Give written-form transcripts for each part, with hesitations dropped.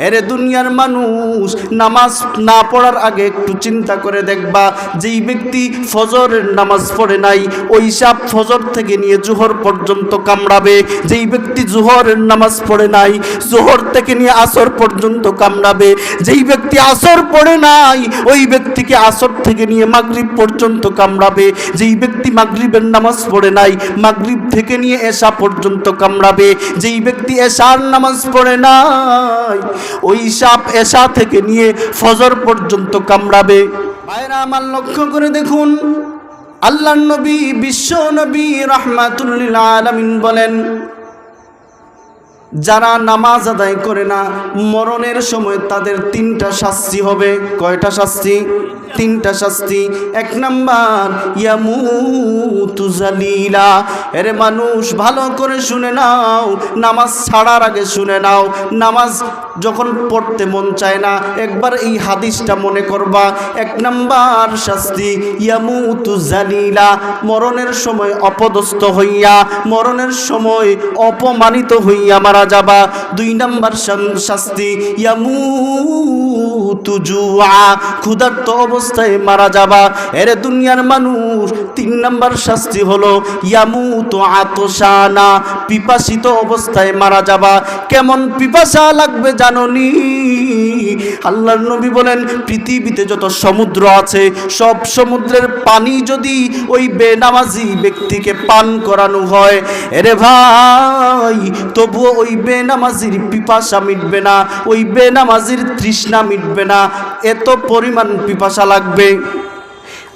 এরে দুনিয়ার মানুষ, নামাজ না পড়ার আগে একটু চিন্তা করে দেখবা, যেই ব্যক্তি ফজরের নামাজ পড়ে নাই ওই সাপ ফজর থেকে নিয়ে জোহর পর্যন্ত কামড়াবে। যেই ব্যক্তি জোহরের নামাজ পড়ে নাই জোহর থেকে নিয়ে আসর পর্যন্ত কামড়াবে। যেই ব্যক্তি আসর পড়ে নাই ওই ব্যক্তিকে আসর থেকে নিয়ে মাগরিব পর্যন্ত কামড়াবে। যেই ব্যক্তি মাগরিবের নামাজ পড়ে নাই মাগরিব থেকে নিয়ে এশা পর্যন্ত কামড়াবে। যেই ব্যক্তি এশার নামাজ পড়ে নাই ওই সাপ এশা থেকে নিয়ে ফজর পর্যন্ত কামড়াবে। ভাইরা আমার লক্ষ্য করে দেখুন, আল্লাহর নবী বিশ্ব নবী রাহমাতুল লিল আলামিন বলেন, যারা নামাজ আদায় করে না মরণের সময় তাদের তিনটা শাস্তি হবে। কয়টা শাস্তি? তিনটা শাস্তি। এক নাম্বার ইয়ামুতু জালিলা। এরে মানুষ ভালো করে শুনে নাও, নামাজ ছাড়ার আগে শুনে নাও। নামাজ যখন পড়তে মন চায় না একবার এই হাদিসটা মনে করবা। এক নাম্বার শাস্তি ইয়ামুতু জালিলা, মরণের সময় অপদস্থ হইয়া, মরণের সময় অপমানিত হইয়া মারা যাবা। দুই নাম্বার শাস্তি ইয়ামুতু জুআ, ক্ষুধার্ত অবস্থায় মারা যাবা। এরে দুনিয়ার মানুষ, তিন নাম্বার শাস্তি হলো ইয়ামুতু আতশানা, পিপাসিত অবস্থায় মারা যাবা। কেমন পিপাসা লাগবে জানোনি? আল্লাহর নবী বলেন, পৃথিবীতে যত সমুদ্র আছে সব সমুদ্রের পানি যদি ওই বেনামাজি ব্যক্তিকে পান করানো হয়, এরে ভাই তবুও ওই বেনামাজির পিপাসা মিটবে না, ওই বেনামাজির তৃষ্ণা মিটবে না, এত পরিমাণ পিপাসা লাগবে।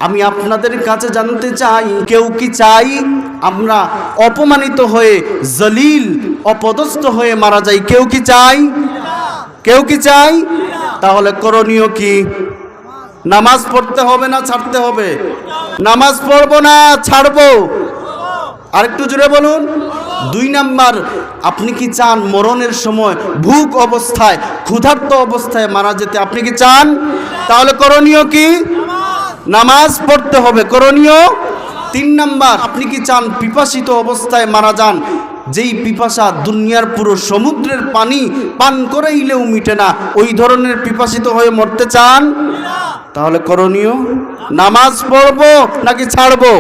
আমি আপনাদের কাছে জানতে চাই, কেউ কি চাই আমরা অপমানিত হয়ে জলিল অপদস্থ হয়ে মারা যাই? কেউ কি চাই? কেউ কি চাই? তাহলে করণীয় কি? নামাজ পড়তে হবে না ছাড়তে হবে? নামাজ পড়বো না ছাড়বো? আরেকটু জোরে বলুন। দুই নাম্বার, আপনি কি চান মরণের সময় ভুক অবস্থায় ক্ষুধার্ত অবস্থায় মারা যেতে? আপনি কি চান? তাহলে করণীয় কি? নামাজ পড়তে হবে। করণীয় তিন নাম্বার, আপনি কি চান পিপাসিত অবস্থায় মারা যান? যেই পিপাসা দুনিয়ার পুরো সমুদ্রের পানি পান করাইলেও মিটে না, ওই ধরনের পিপাসিত হয়ে মরতে চান? তাহলে করণীয় নামাজ পড়বো নাকি ছাড়বো?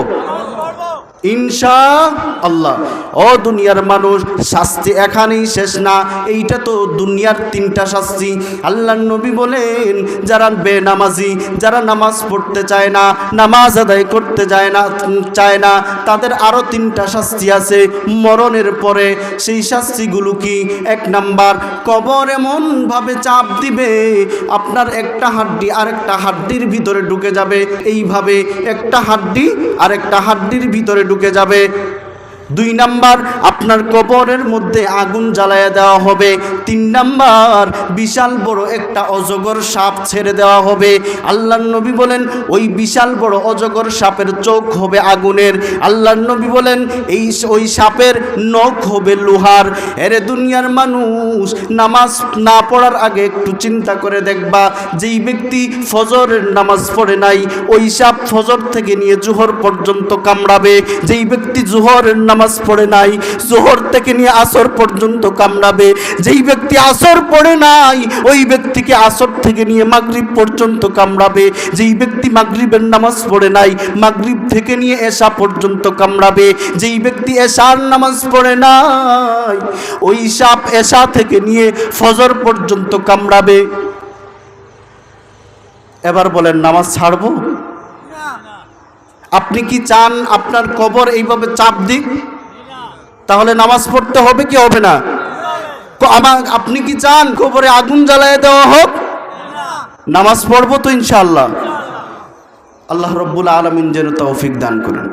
ইনশাআল্লাহ। ও দুনিয়ার মানুষ, শাস্তি এখানেই শেষ না, এইটা তো দুনিয়ার তিনটা শাস্তি। আল্লাহর নবী বলেন, যারা বেনামাজি, যারা নামাজ পড়তে চায় না, নামাজ আদায় করতে চায় না তাদের আরো তিনটা শাস্তি আছে মরণের পরে। সেই শাস্তিগুলো কি? এক নাম্বার, কবর এমন ভাবে চাপ দিবে আপনার একটা হাড্ডি আরেকটা হাড্ডির ভিতরে ঢুকে যাবে, এইভাবে একটা হাড্ডি আরেকটা হাড্ডির ভিতরে ঢুকে যাবে। দুই নাম্বার, আপনার কবরের মধ্যে আগুন জ্বালায়া দেওয়া হবে। তিন নাম্বার, বিশাল বড় একটা অজগর সাপ ছেড়ে দেওয়া হবে। আল্লাহর নবী বলেন, ওই বিশাল বড় অজগর সাপের চোখ হবে আগুনের। আল্লাহর নবী বলেন, ওই সাপের নখ হবে লোহার। এরে দুনিয়ার মানুষ, নামাজ না পড়ার আগে একটু চিন্তা করে দেখবা, যেই ব্যক্তি ফজরের নামাজ পড়ে নাই ওই সাপ ফজর থেকে নিয়ে জোহর পর্যন্ত কামড়াবে। যেই ব্যক্তি জোহরের নামাজ পড়ে নাই জোহর থেকে নিয়ে আসর পর্যন্ত কামড়াবে। যেই ব্যক্তি আসর পড়ে নাই ওই ব্যক্তিকে আসর থেকে নিয়ে মাগরিব পর্যন্ত কামড়াবে। যেই ব্যক্তি মাগরিবের নামাজ পড়ে নাই মাগরিব থেকে নিয়ে এশা পর্যন্ত কামড়াবে। যেই ব্যক্তি এশার নামাজ পড়ে নাই ওই সাপ এশা থেকে নিয়ে ফজর পর্যন্ত কামড়াবে। এবার বলেন, নামাজ ছাড়বো? আপনি কি চান আপনার কবর এইভাবে চাপ দিক? তাহলে নামাজ পড়তে হবে কি হবে না? আপনি কি চান কবরে আগুন জ্বালায় দেওয়া হোক? নামাজ পড়বো তো ইনশাআল্লাহ। আল্লাহ রাব্বুল আলামিন যেন তৌফিক দান করেন।